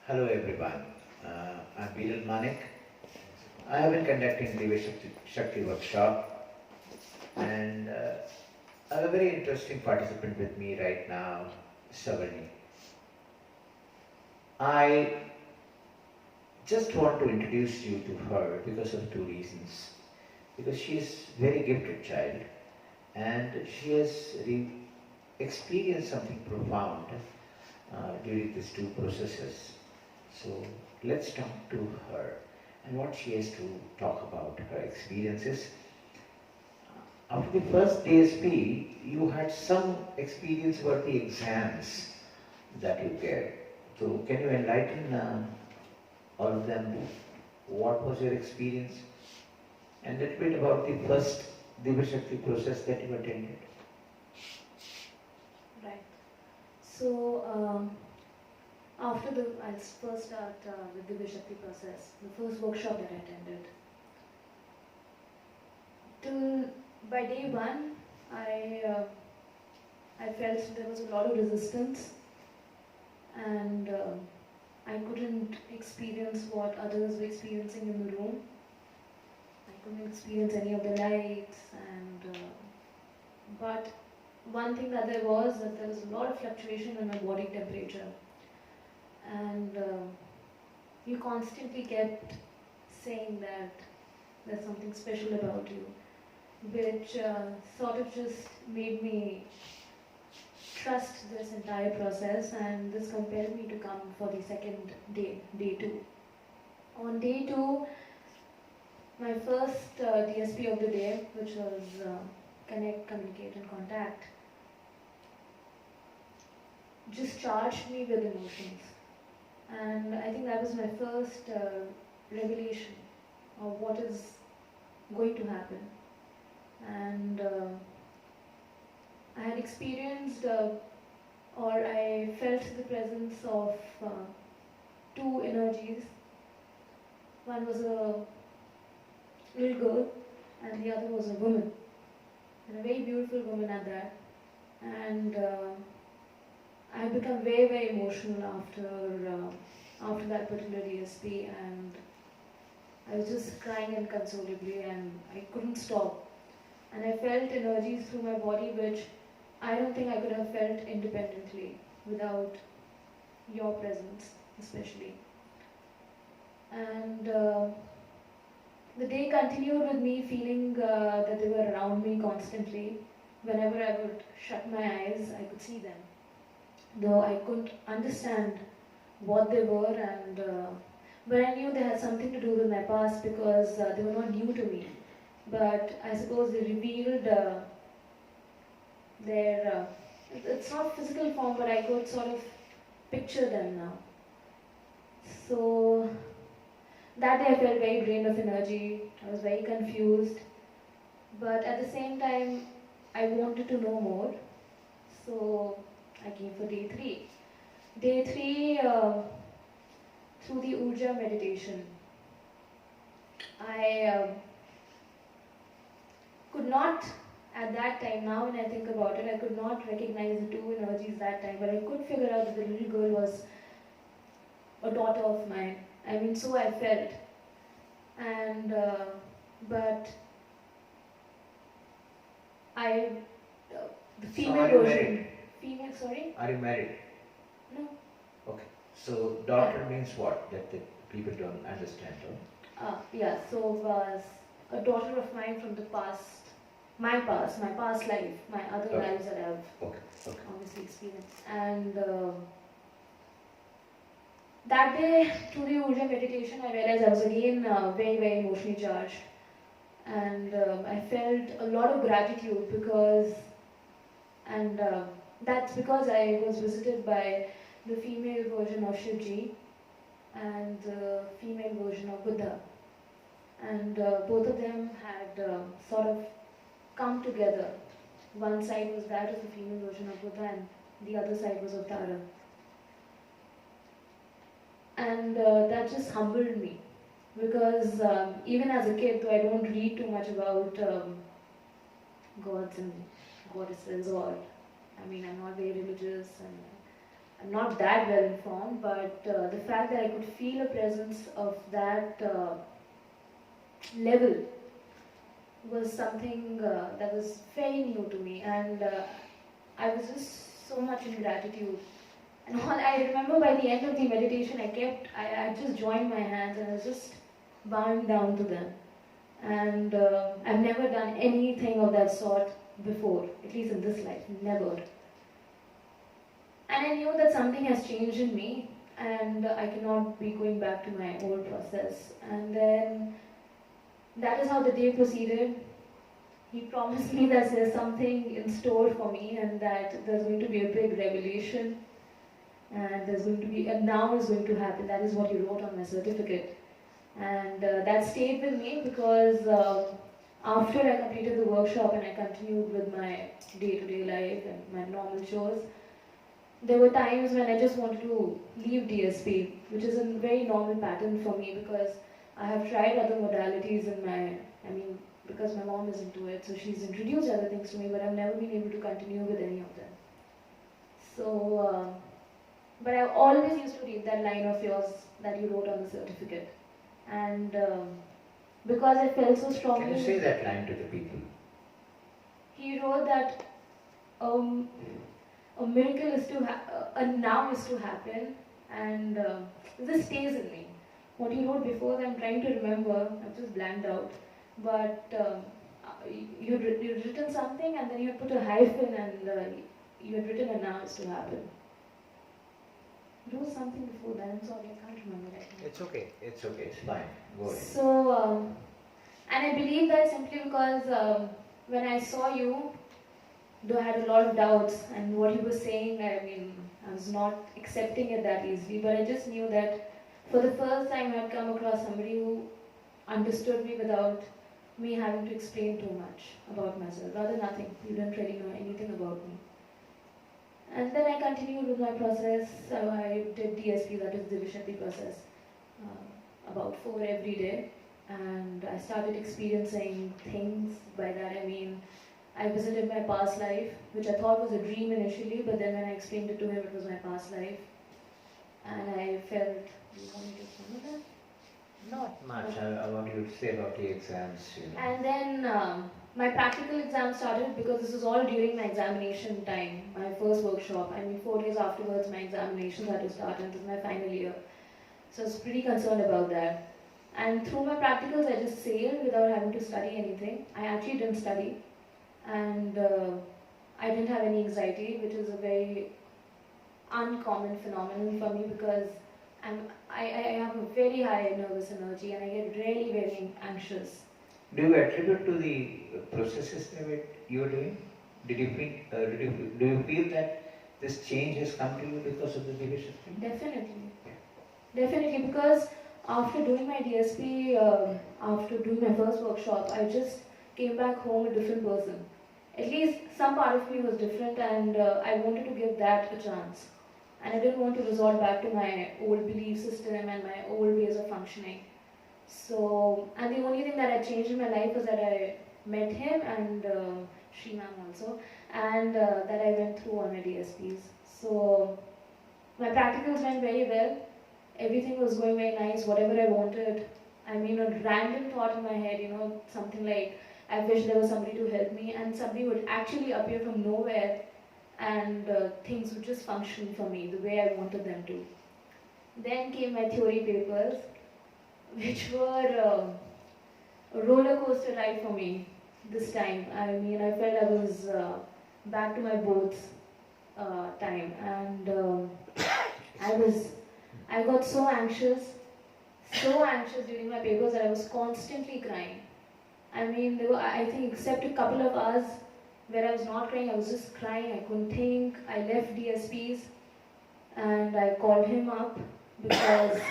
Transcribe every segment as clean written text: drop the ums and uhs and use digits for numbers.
Hello everyone, I'm Viral Manik. I have been conducting Divya Shakti workshop and I have a very interesting participant with me right now, Savarni. I just want to introduce you to her because of two reasons. Because she is a very gifted child and she has experienced something profound during these two processes. So let's talk to her and what she has to talk about her experiences. After the first DSP, you had some experience about the exams that you gave. So can you enlighten all of them? What was your experience? And a little bit about the first Divya Shakti process that you attended. Right. So, I'll first start with the Divya Shakti process, the first workshop that I attended. By day one, I felt there was a lot of resistance, and I couldn't experience what others were experiencing in the room. I couldn't experience any of the lights, and but one thing that there was that there was a lot of fluctuation in my body temperature, and you constantly kept saying that there's something special about you, which sort of just made me trust this entire process, and this compelled me to come for the second day, day two. On day two, my first DSP of the day, which was connect, communicate, and contact, just charged me with emotions. And I think that was my first revelation of what is going to happen. And I had experienced or I felt the presence of two energies. One was a little girl and the other was a woman, and a very beautiful woman at that. And I had become very, very emotional after that particular DSP, and I was just crying inconsolably and I couldn't stop. And I felt energies through my body which I don't think I could have felt independently without your presence, especially. And the day continued with me feeling that they were around me constantly. Whenever I would shut my eyes, I could see them, though I couldn't understand what they were, and but I knew they had something to do with my past because they were not new to me. But I suppose they revealed their, it's not physical form, but I could sort of picture them now. So that day I felt very drained of energy, I was very confused, but at the same time I wanted to know more. So I came for day three. Day three, through the Urja meditation, I could not, at that time, now when I think about it, I could not recognize the two energies that time, but I could figure out that the little girl was a daughter of mine. I mean, so I felt. And, but the female So are you version. married? Female, sorry? Are you married? No. Okay. So daughter means what? That the people don't understand, right? Yeah, so was a daughter of mine from the past, my past life, my other lives that I've obviously experienced. And that day, through the Urja meditation, I realized I was again very, very emotionally charged. And I felt a lot of gratitude because, and that's because I was visited by the female version of Shivji and the female version of Buddha. And both of them had sort of come together. One side was that of the female version of Buddha and the other side was of Tara. And that just humbled me because even as a kid, though I don't read too much about gods and goddesses, or I mean, I'm not very religious, and not that well informed, but the fact that I could feel a presence of that level was something that was very new to me, and I was just so much in gratitude. And all I remember by the end of the meditation, I just joined my hands and I was just bowing down to them. And I've never done anything of that sort before, at least in this life, never. And I knew that something has changed in me, and I cannot be going back to my old process. And then that is how the day proceeded. He promised me that there's something in store for me, and that there's going to be a big revelation, and there's going to be, and now is going to happen. That is what he wrote on my certificate. And that stayed with me because after I completed the workshop and I continued with my day-to-day life and my normal chores, there were times when I just wanted to leave DSP, which is a very normal pattern for me because I have tried other modalities in my, because my mom is into it, so she's introduced other things to me, but I've never been able to continue with any of them. So, but I always used to read that line of yours that you wrote on the certificate. And because I felt so strongly... Can you say that line to the people? He wrote that a miracle is to a now is to happen, and this stays in me. What he wrote before, I'm trying to remember, I've just blanked out, but you'd written something and then you had put a hyphen and you had written a now is to happen. There was something before that, I'm sorry, I can't remember right now. It's okay, it's fine, go ahead. So, and I believe that simply because when I saw you, though I had a lot of doubts, and what you were saying, I was not accepting it that easily, but I just knew that for the first time I had come across somebody who understood me without me having to explain too much about myself, rather nothing. You didn't really know anything about me. And then I continued with my process. So I did DSP, that is Divya Shakti process, about 4 every day. And I started experiencing things. By that I mean, I visited my past life, which I thought was a dream initially, but then when I explained it to him, it was my past life. And I felt, do you want me to explain that? Not much. I want you to say about the exams. And then my practical exam started because this was all during my examination time, my first workshop. 4 days afterwards, my examinations had to start, and this is my final year. So I was pretty concerned about that. And through my practicals, I just sailed without having to study anything. I actually didn't study, and I didn't have any anxiety, which is a very uncommon phenomenon for me because I have a very high nervous energy and I get really very anxious. Do you attribute to the processes that you were doing? Do you feel that this change has come to you because of the Divya Shakti? Definitely. Definitely, because after doing my DSP, after doing my first workshop, I just came back home a different person. At least some part of me was different, and I wanted to give that a chance. And I didn't want to resort back to my old belief system and my old ways of functioning. So, and the only thing that had changed in my life was that I met him and Shri Ma'am also, and that I went through all my DSPs. So, my practicals went very well. Everything was going very nice, whatever I wanted. A random thought in my head, something like, I wish there was somebody to help me, and somebody would actually appear from nowhere, and things would just function for me the way I wanted them to. Then came my theory papers, which were a roller coaster ride for me this time. I felt I was back to my boards time, and I got so anxious during my papers that I was constantly crying. There were, I think, except a couple of hours where I was not crying, I was just crying, I couldn't think. I left DSPs and I called him up because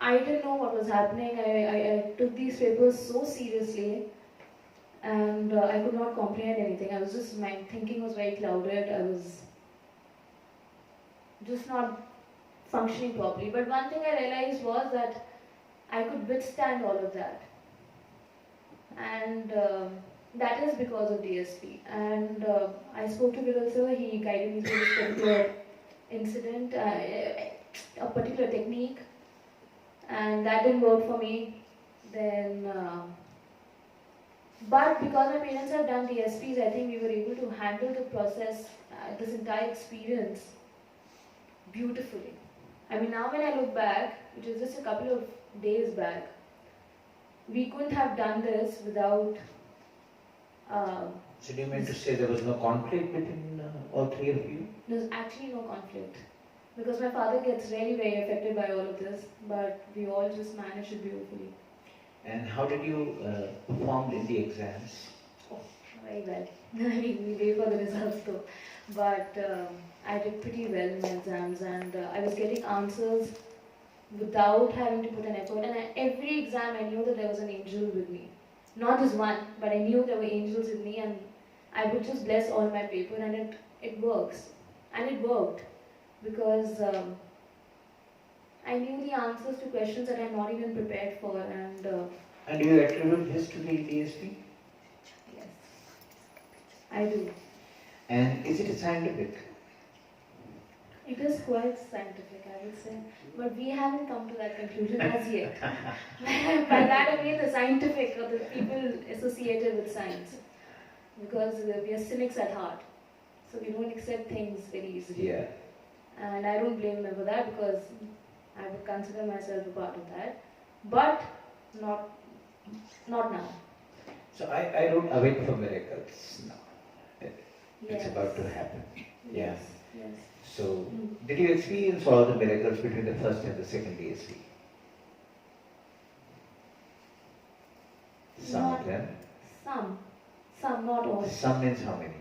I didn't know what was happening. I took these papers so seriously and I could not comprehend anything. My thinking was very clouded. I was just not functioning properly. But one thing I realized was that I could withstand all of that. And that is because of DSP. And I spoke to Viral sir, he guided me through this particular incident, a particular technique, and that didn't work for me. Then, but because my parents have done DSPs, I think we were able to handle the process, this entire experience beautifully. I mean, now when I look back, which is just a couple of days back, we couldn't have done this without. So do you mean to say there was no conflict between all three of you? There's actually no conflict because my father gets really very affected by all of this, but we all just managed it beautifully. And how did you perform in the exams? Oh, very well. I mean, we wait for the results though, but I did pretty well in my exams, and I was getting answers without having to put an effort. And every exam, I knew that there was an angel with me. Not just one, but I knew there were angels with me, and I would just bless all my paper, and it works. And it worked because I knew the answers to questions that I'm not even prepared for. And do you attribute this to the DSP? Yes, I do. And is it scientific? It is quite scientific, I would say, but we haven't come to that conclusion as yet. By that I mean the scientific, or the people associated with science, because we are cynics at heart, so we don't accept things very easily. Yeah. And I don't blame them for that because I would consider myself a part of that, but not now. So I don't await for miracles now. It's Yes. about to happen. Yeah. Yes. Yes. So, did you experience all the miracles between the first and the second DSP? Some Not of them. Some, not all. Some means how many?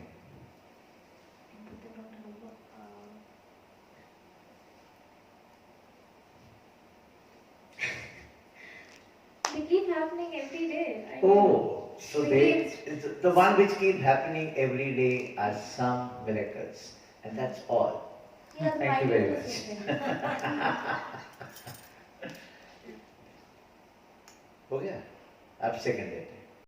They keep happening every day. I Oh, so Really? the one which keep happening every day are some miracles, and that's all. Yeah, Thank you very why much. do हो गया आप second it.